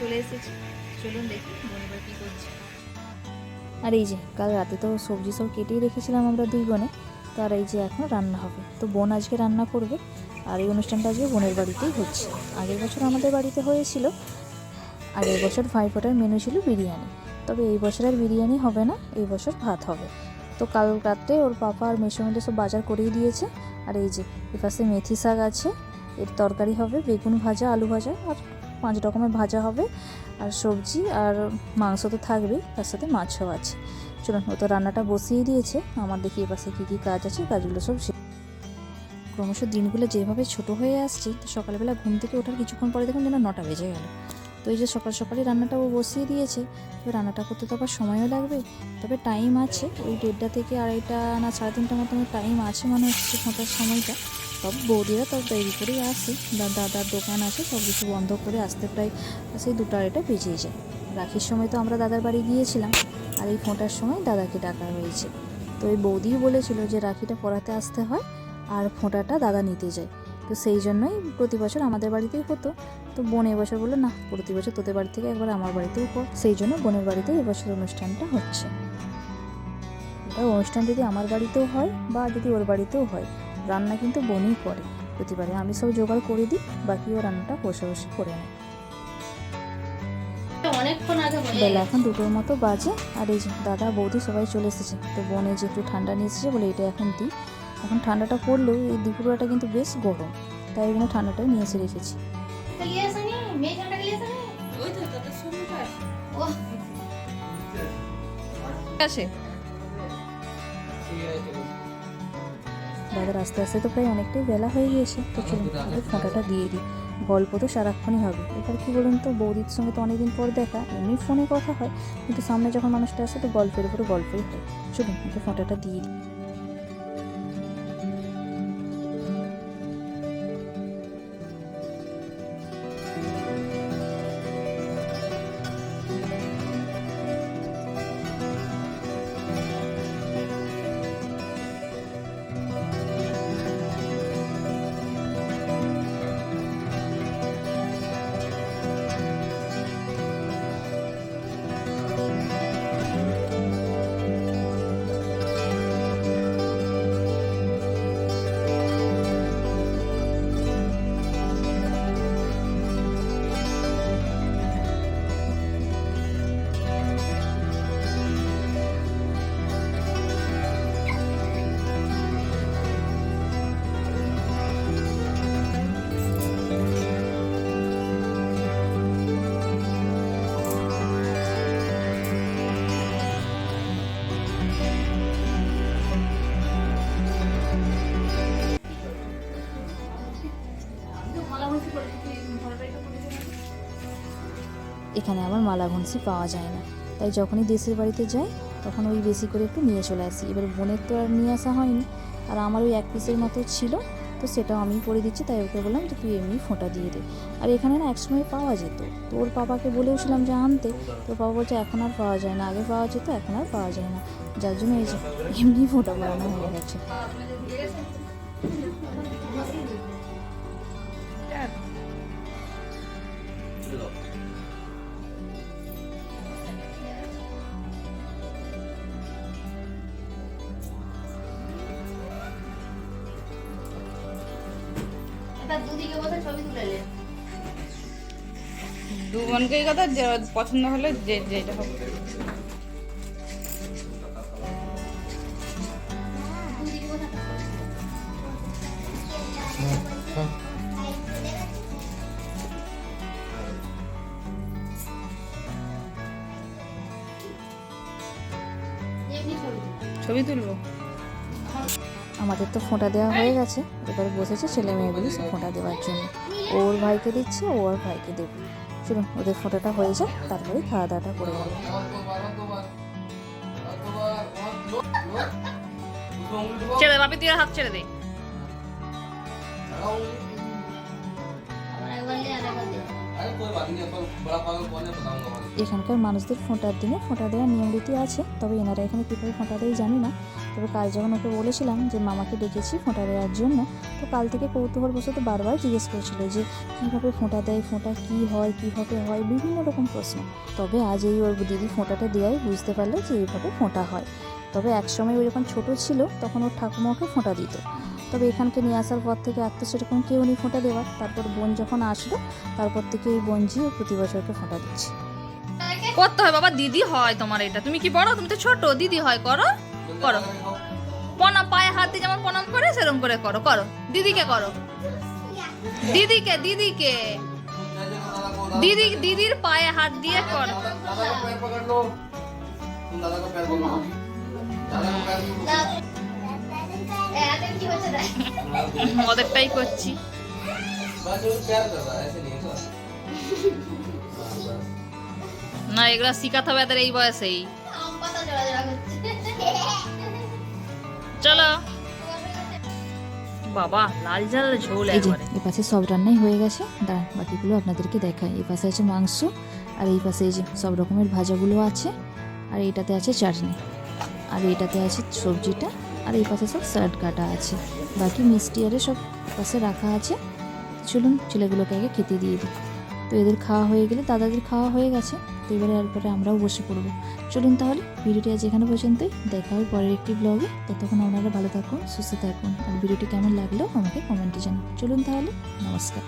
চলে এসেছি, চলুন দেখি বোন এবার কী করছে। আর এই যে কাল রাতে তো সবজি সব কেটেই রেখেছিলাম আমরা দুই বোনে, তো আর এই যে এখন রান্না হবে, তো বোন আজকে রান্না করবে। আর এই অনুষ্ঠানটা আজকে বোনের বাড়িতেই হচ্ছে। আগের বছর আমাদের বাড়িতে হয়েছিল, আগের বছর ভাইফোঁটার মেনু ছিল বিরিয়ানি, তবে এই বছর আর বিরিয়ানি হবে না, এই বছর ভাত হবে। তো কাল রাত্রে ওর পাপা আর মেসো মিলে সব বাজার করেই দিয়েছে। আর এই যে এপাশে মেথি শাক আছে, এর তরকারি হবে, বেগুন ভাজা, আলু ভাজা আর 5 রকমের ভাজা হবে, আর সবজি আর মাংস তো থাকবেই, তার সাথে মাছও আছে। চলুন, ও তো রান্নাটা বসিয়ে দিয়েছে, আমার দেখি এপাশে কী কী কাজ আছে, কাজগুলো সব ক্রমশ দিনগুলো যেভাবে ছোট হয়ে আসছে, তো সকালবেলা ঘুম থেকে ওঠার কিছুক্ষণ পরে দেখুন যেন 9টা বেজে গেল। তো এই যে সকাল সকালই রান্নাটা ও বসিয়ে দিয়েছে, তো রান্নাটা করতে তো আবার সময়ও লাগবে, তবে টাইম আছে, ওই 1:30 থেকে 2:30 না 3:30 মতো টাইম আছে মনে হচ্ছে ফোটার সময়টা। সব বৌদিরা তো তৈরি করেই আসে, দাদার দোকান আছে, সব কিছু বন্ধ করে আসতে প্রায় সেই 2:30 বেজেই যায়। রাখির সময় তো আমরা দাদার বাড়ি গিয়েছিলাম, আর এই ফোঁটার সময় দাদাকে ডাকা হয়েছে। তো এই বৌদিই বলেছিল যে রাখিটা পরাতে আসতে হয় আর ফোঁটাটা দাদা নিতে যায়, তো সেই জন্যই প্রতি বছর আমাদের বাড়িতেই হতো। তো বোন এবছর বললো না, প্রতি বছর তোদের বাড়ি থেকে একবার আমার বাড়িতেও কর, সেই জন্য বোনের বাড়িতে এবছর অনুষ্ঠানটা হচ্ছে। এবার অনুষ্ঠান যদি আমার বাড়িতেও হয় বা যদি ওর বাড়িতেও হয়, রান্না কিন্তু বোনই করে প্রতিবারে, আমি সব জোগাড় করে দিই, বাকি ও রান্নাটা বসে বসে করে নেয়। বেলা এখন 2টোর মতো বাজে, আর এই যে দাদা বৌদি সবাই চলে এসেছে। তো বোনে যে একটু ঠান্ডা নিয়ে এসেছে বলে এটা এখন দিই। এখন ঠান্ডাটা পড়লেও এই দুপুরটা কিন্তু বেশ গরম, তাই ওই জন্য ঠান্ডাটাই নিয়ে এসে রেখেছি। দাদার আস্তে আস্তে তো প্রায় অনেকটাই বেলা হয়ে গিয়েছে, তো চলুন ওদের ফোঁটাটা দিয়ে দিই। গল্প তো সারাক্ষণই হবে, এবার কী বলুন তো, বৌদির সঙ্গে তো অনেকদিন পর দেখা, এমনি ফোনে কথা হয়, কিন্তু সামনে যখন মানুষটা আসে তো গল্পের উপরে গল্পই হয়। চলুন ওকে ফোঁটাটা দিয়ে দিই। এখানে আবার মালা ঘুনসি পাওয়া যায় না, তাই যখনই দেশের বাড়িতে যাই তখন ওই বেশি করে একটু নিয়ে চলে আসি। এবার বোনের তো আর নিয়ে আসা হয়নি, আর আমার ওই 1 পিসের মতো ছিল, তো সেটাও আমি করে দিচ্ছি, তাই ওকে বললাম যে তুই এমনি ফোঁটা দিয়ে দে। আর এখানে না একসময় পাওয়া যেত, তো ওর পাপাকে বলেওছিলাম যে আনতে, তো বাবা বলছে এখন আর পাওয়া যায় না, আগে পাওয়া যেত এখন আর পাওয়া যায় না, যার জন্য এই যে এমনি ফোঁটা বানানো হয়ে গেছে। দু বোনকেই কথা পছন্দ হলে যেটা হবে। ছবি তুলবো। আমাদের তো ফোঁটা দেওয়া হয়ে গেছে, এবারে বসেছে ছেলে মেয়েগুলি সব ফোঁটা দেওয়ার জন্য, ওর ভাইকে দিচ্ছে, ও আর ভাইকে দেবে। চলুন ওদের ফোঁটাটা হয়ে যাক, তারপরে খাওয়া দাওয়াটা করে নেব। ছেড়ে দে বাপি, তুই হাত ছেড়ে দে। अरे कोई बात नहीं, अपन बड़ा पागल कौन है बताऊंगा। এখানকার মানুষদের ফোঁটার দিনে ফোঁটা দেওয়ার নিয়ম রীতি আছে, তবে এনারা এখানে কীভাবে ফোঁটা দেয় জানি না। তবে কাল যখন ওকে বলেছিলাম যে মামাকে ডেকেছি ফোঁটা দেওয়ার জন্য, তো কাল থেকে কৌতূহলবশত বারবার জিজ্ঞেস করছিল যে কীভাবে ফোঁটা দেয়, ফোঁটা কী হয়, কীভাবে হয়, বিভিন্ন রকম প্রশ্ন। তবে আজ এই ওর দিদি ফোঁটাটা দেওয়াই বুঝতে পারলো যে এইভাবে ফোঁটা হয়। তবে একসময় ও যখন ছোটো ছিল তখন ওর ঠাকুমা ওকে ফোঁটা দিত। তবে এখানকে নিয়ে আসার পর থেকে আর তো সেরকম কেউ নেই ফোঁটা দেওয়ার। তারপর বোন যখন আসলো তারপর থেকে এই বোনজি ও প্রতি বছরকে ফোঁটা দিচ্ছে। করতে হয় বাবা, দিদি হয় তোমার এটা। তুমি কি বড়? তুমি তো ছোট, দিদি হয়, করো করো। প্রণাম, পায়ে হাত দিয়ে যেমন প্রণাম করে সেরকম করে করো, করো দিদিকে, করো দিদিকে, দিদিকে দিদি, দিদির পায়ে হাত দিয়ে করো। ওদেরটাই করছি। না, এগুলা শিখাতে হবে এদের এই বয়সেই। চলো বাবা, লাল ঝাল ঝোল এই যে একবারে। এপাশে সব রান্নাই হয়ে গেছে, দাঁড়ান বাকিগুলো আপনাদেরকে দেখাই। এই পাশে আছে মাংস, আর এই পাশে এই যে সব রকমের ভাজাগুলো আছে, আর এইটাতে আছে চাটনি, আর এইটাতে আছে সবজিটা, আর এই পাশে সব স্যালাড কাটা আছে। বাকি মিষ্টি আরে সব পাশে রাখা আছে। চলুন ছেলেগুলোকে আগে খেতে দিয়ে দিই। তো এদের খাওয়া হয়ে গেলে দাদাদের খাওয়া হয়ে গেছে, তো এরপরে আমরাও বসে পড়বো। চলুন তাহলে ভিডিওটি আজ এখানে পর্যন্তই, দেখা হয় পরের একটি ব্লগে। ততক্ষণ আপনারা ভালো থাকুন, সুস্থ থাকুন, আর ভিডিওটি কেমন লাগলো আমাকে কমেন্টে জানান। চলুন তাহলে, নমস্কার।